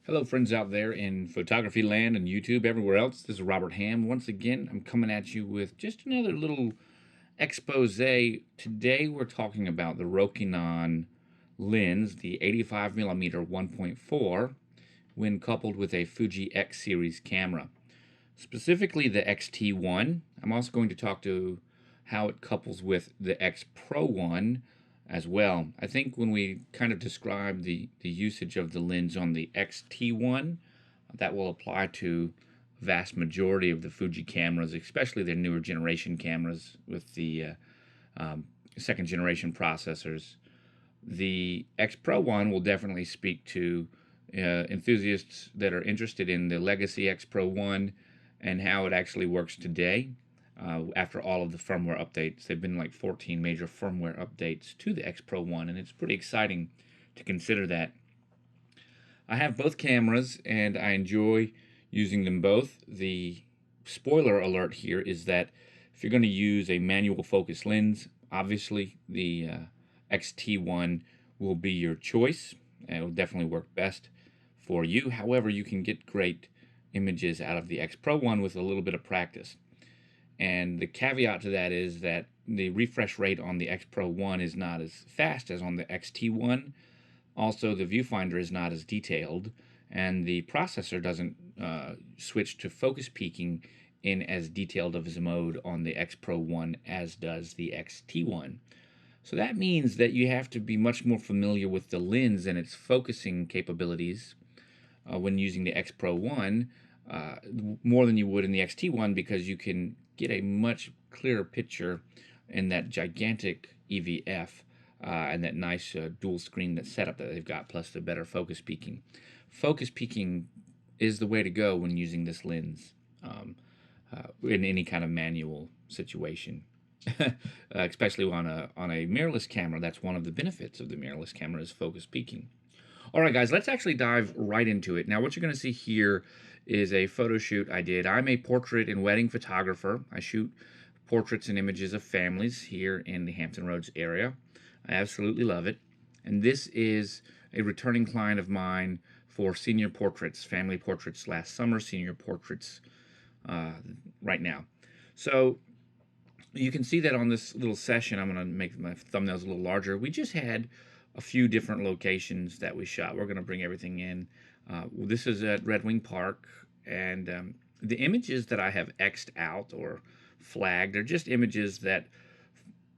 Hello, friends out there in photography land and YouTube, everywhere else. This is Robert Hamm. Once again, I'm coming at you with just another little expose. Today, we're talking about the Rokinon lens, the 85mm 1.4, when coupled with a Fuji X series camera, specifically the Xt-1. I'm also going to talk to how it couples with the X Pro 1 as well. I think when we kind of describe the usage of the lens on the Xt-1, that will apply to a vast majority of the Fuji cameras, especially their newer generation cameras with the second generation processors. The X Pro 1 will definitely speak to enthusiasts that are interested in the legacy X Pro 1 and how it actually works today. After all of the firmware updates, there have been like 14 major firmware updates to the X Pro 1, and it's pretty exciting to consider that. I have both cameras and I enjoy using them both. The spoiler alert here is that if you're going to use a manual focus lens, obviously the Xt-1 will be your choice, and it will definitely work best for you. However, you can get great images out of the X Pro 1 with a little bit of practice. And the caveat to that is that the refresh rate on the X Pro 1 is not as fast as on the Xt-1. Also, the viewfinder is not as detailed, and the processor doesn't switch to focus peaking in as detailed of a mode on the X Pro 1 as does the Xt-1. So that means that you have to be much more familiar with the lens and its focusing capabilities when using the X Pro 1 more than you would in the Xt-1, because you can get a much clearer picture in that gigantic EVF and that nice dual screen setup that they've got, plus the better focus peaking. Focus peaking is the way to go when using this lens in any kind of manual situation. Especially on a mirrorless camera. That's one of the benefits of the mirrorless camera, is focus peaking. All right, guys, let's actually dive right into it. Now, what you're going to see here is a photo shoot I did. I'm a portrait and wedding photographer. I shoot portraits and images of families here in the Hampton Roads area. I absolutely love it. And this is a returning client of mine for senior portraits, family portraits last summer, senior portraits right now. So you can see that on this little session. I'm going to make my thumbnails a little larger. We just had a few different locations that we shot. We're going to bring everything in. This is at Red Wing Park, and the images that I have X'd out or flagged are just images that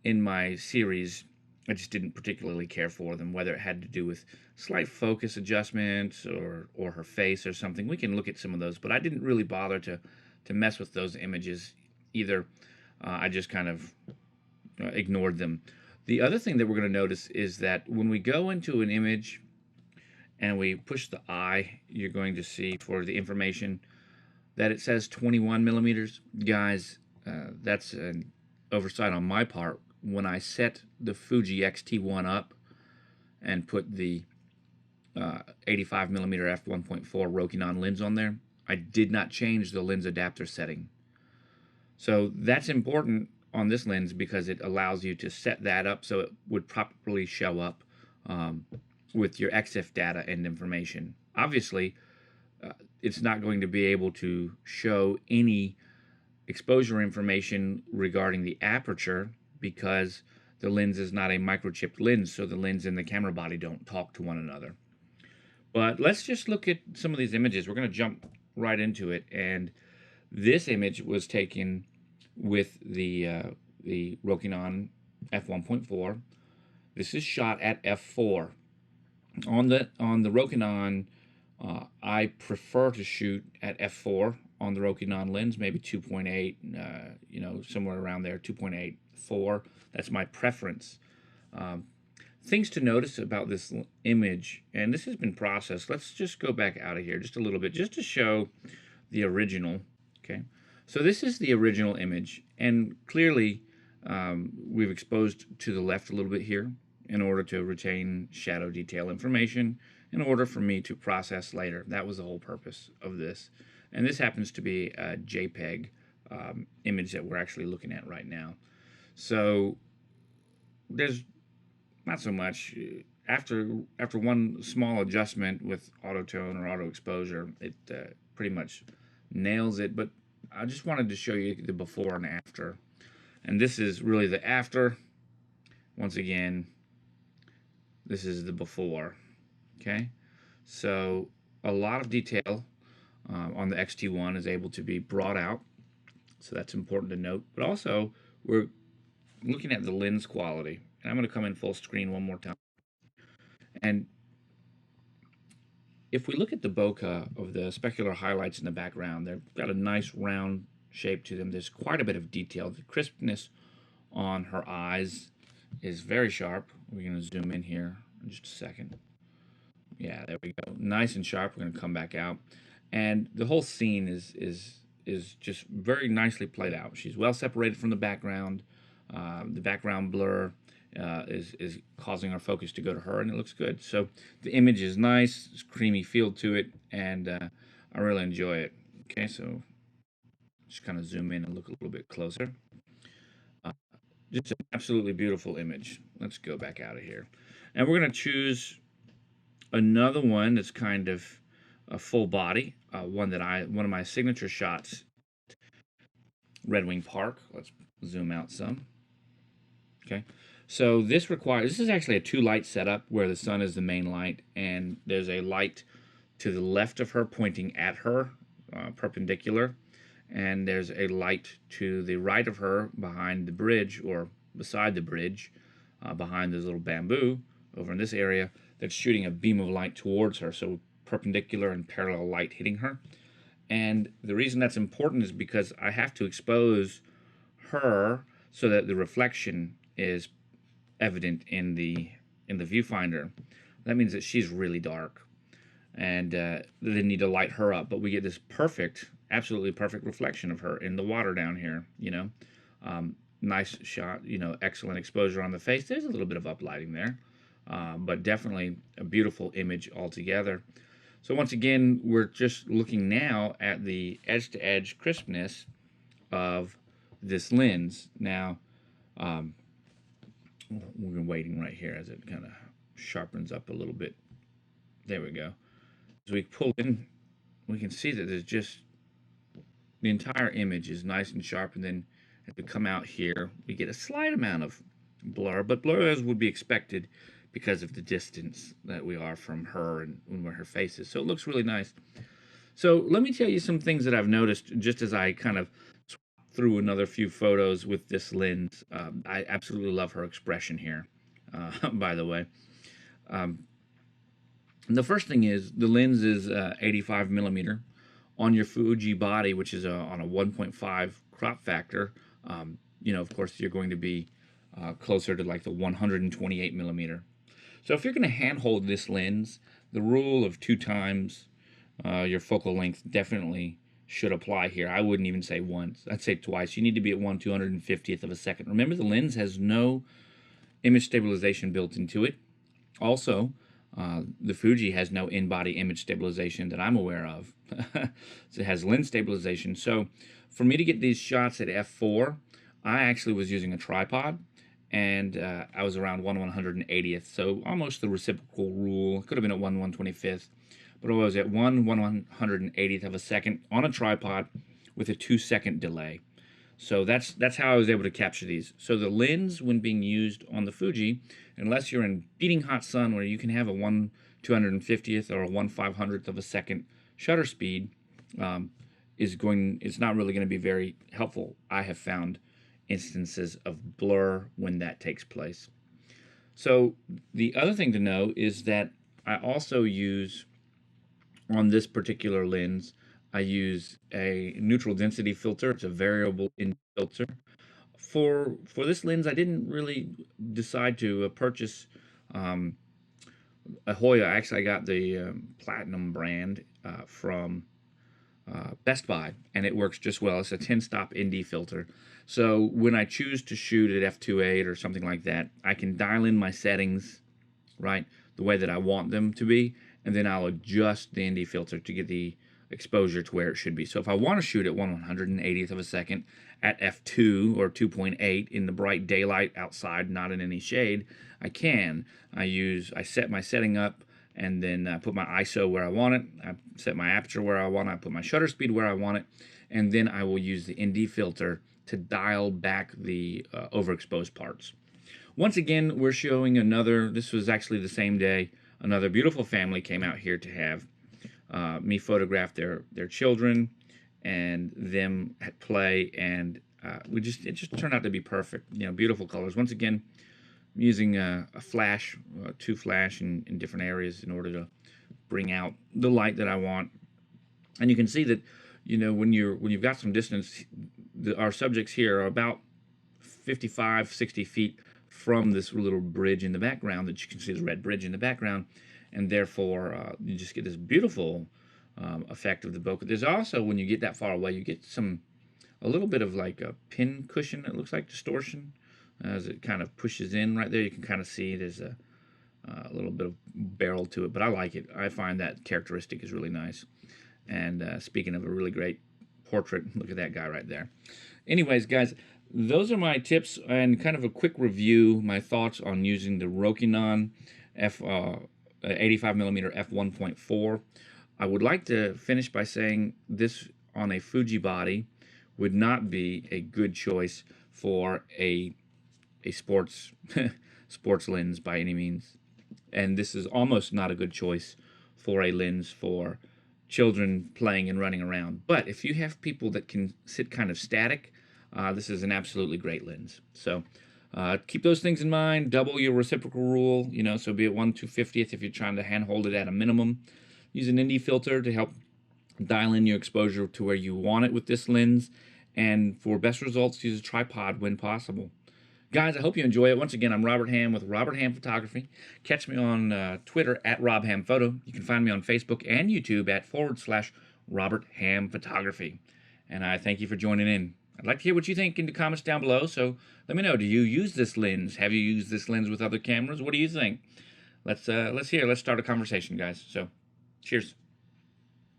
in my series I just didn't particularly care for them, whether it had to do with slight focus adjustments or her face or something. We can look at some of those, but I didn't really bother to mess with those images either. I just kind of ignored them. The other thing that we're going to notice is that when we go into an image and we push the eye, you're going to see for the information that it says 21 millimeters. Guys, that's an oversight on my part. When I set the Fuji Xt-1 up and put the 85mm f1.4 Rokinon lens on there, I did not change the lens adapter setting. So that's important on this lens because it allows you to set that up so it would properly show up with your EXIF data and information. Obviously, it's not going to be able to show any exposure information regarding the aperture because the lens is not a microchipped lens, so the lens and the camera body don't talk to one another. But let's just look at some of these images. We're going to jump right into it, and this image was taken with the Rokinon f1.4. This is shot at f4. On the Rokinon, I prefer to shoot at f4 on the Rokinon lens, maybe 2.8, somewhere around there, 2.8, 4. That's my preference. Things to notice about this image, and this has been processed. Let's just go back out of here just a little bit, just to show the original. Okay, so this is the original image, and clearly we've exposed to the left a little bit here in order to retain shadow detail information in order for me to process later. That was the whole purpose of this. And this happens to be a JPEG image that we're actually looking at right now. So there's not so much after one small adjustment with auto tone or auto exposure, it pretty much nails it. But I just wanted to show you the before and after, and this is really the after. Once again, this is the before. Okay, so a lot of detail on the Xt-1 is able to be brought out, so that's important to note. But also, we're looking at the lens quality, and I'm going to come in full screen one more time. And if we look at the bokeh of the specular highlights in the background, they've got a nice round shape to them. There's quite a bit of detail. The crispness on her eyes is very sharp. We're going to zoom in here in just a second. Yeah, there we go. Nice and sharp. We're going to come back out. And the whole scene is just very nicely played out. She's well separated from the background. The background blur is causing our focus to go to her, and it looks good. So the image is nice, it's creamy feel to it, and I really enjoy it. Okay, so just kind of zoom in and look a little bit closer. Just an absolutely beautiful image. Let's go back out of here. And we're going to choose another one that's kind of a full body, one of my signature shots, Red Wing Park. Let's zoom out some. Okay, so this is actually a 2-light setup where the sun is the main light, and there's a light to the left of her pointing at her, perpendicular, and there's a light to the right of her behind the bridge, or beside the bridge, behind this little bamboo over in this area, that's shooting a beam of light towards her, so perpendicular and parallel light hitting her. And the reason that's important is because I have to expose her so that the reflection is evident in the viewfinder. That means that she's really dark, and they need to light her up. But we get this perfect, absolutely perfect reflection of her in the water down here. Nice shot. Excellent exposure on the face. There's a little bit of uplighting there, but definitely a beautiful image altogether. So once again, we're just looking now at the edge-to-edge crispness of this lens. Now, we're waiting right here as it kind of sharpens up a little bit. There we go. As we pull in, we can see that there's just the entire image is nice and sharp, and then as we come out here, we get a slight amount of blur, but blur as would be expected because of the distance that we are from her and where her face is. So it looks really nice. So let me tell you some things that I've noticed just as I kind of through another few photos with this lens. I absolutely love her expression here, by the way. The first thing is the lens is 85mm on your Fuji body, which is on a 1.5 crop factor. Of course, you're going to be closer to like the 128mm. So if you're going to handhold this lens, the rule of 2 times your focal length definitely should apply here. I wouldn't even say once. I'd say twice. You need to be at 1/250th of a second. Remember, the lens has no image stabilization built into it. Also, the Fuji has no in-body image stabilization that I'm aware of. So it has lens stabilization. So for me to get these shots at f4, I actually was using a tripod, and I was around 1/180th, so almost the reciprocal rule. Could have been at 1/125th, but I was at 1/180th of a second on a tripod with a 2-second delay. So that's how I was able to capture these. So the lens, when being used on the Fuji, unless you're in beating hot sun where you can have a 1/250th or a 1/500th of a second shutter speed, it's not really going to be very helpful. I have found instances of blur when that takes place. So the other thing to know is that I also use, on this particular lens, I use a neutral density filter. It's a variable in filter. For this lens, I didn't really decide to purchase a Hoya. Actually, I got the Platinum brand from Best Buy, and it works just well. It's a 10-stop ND filter. So when I choose to shoot at f2.8 or something like that, I can dial in my settings, right, the way that I want them to be, and then I'll adjust the ND filter to get the exposure to where it should be. So if I want to shoot at 1/180th of a second at f2 or 2.8 in the bright daylight outside, not in any shade, I can. I set my setting up, and then I put my ISO where I want it. I set my aperture where I want it. I put my shutter speed where I want it, and then I will use the ND filter to dial back the overexposed parts. Once again, we're showing another, this was actually the same day, another beautiful family came out here to have me photograph their children and them at play, and it just turned out to be perfect. You know, beautiful colors. Once again, I'm using a flash, two flash in different areas in order to bring out the light that I want. And you can see that, you know, when you've got some distance, our subjects here are about 55, 60 feet from this little bridge in the background that you can see, the red bridge in the background, and therefore you just get this beautiful effect of the bokeh. There's also, when you get that far away, you get a little bit of like a pin cushion, it looks like, distortion, as it kind of pushes in right there. You can kind of see there's a little bit of barrel to it, but I like it. I find that characteristic is really nice. And speaking of a really great portrait, look at that guy right there. Anyways, guys, those are my tips and kind of a quick review, my thoughts on using the Rokinon 85mm f1.4. I would like to finish by saying this on a Fuji body would not be a good choice for a sports sports lens by any means, and this is almost not a good choice for a lens for children playing and running around. But if you have people that can sit kind of static, this is an absolutely great lens. So keep those things in mind. Double your reciprocal rule, you know, so be it 1/250th if you're trying to hand hold it at a minimum. Use an ND filter to help dial in your exposure to where you want it with this lens. And for best results, use a tripod when possible. Guys, I hope you enjoy it. Once again, I'm Robert Hamm with Robert Hamm Photography. Catch me on Twitter at RobHammPhoto. You can find me on Facebook and YouTube at /Robert Hamm Photography. And I thank you for joining in. I'd like to hear what you think in the comments down below, so let me know. Do you use this lens? Have you used this lens with other cameras? What do you think? Let's start a conversation, guys. So, cheers.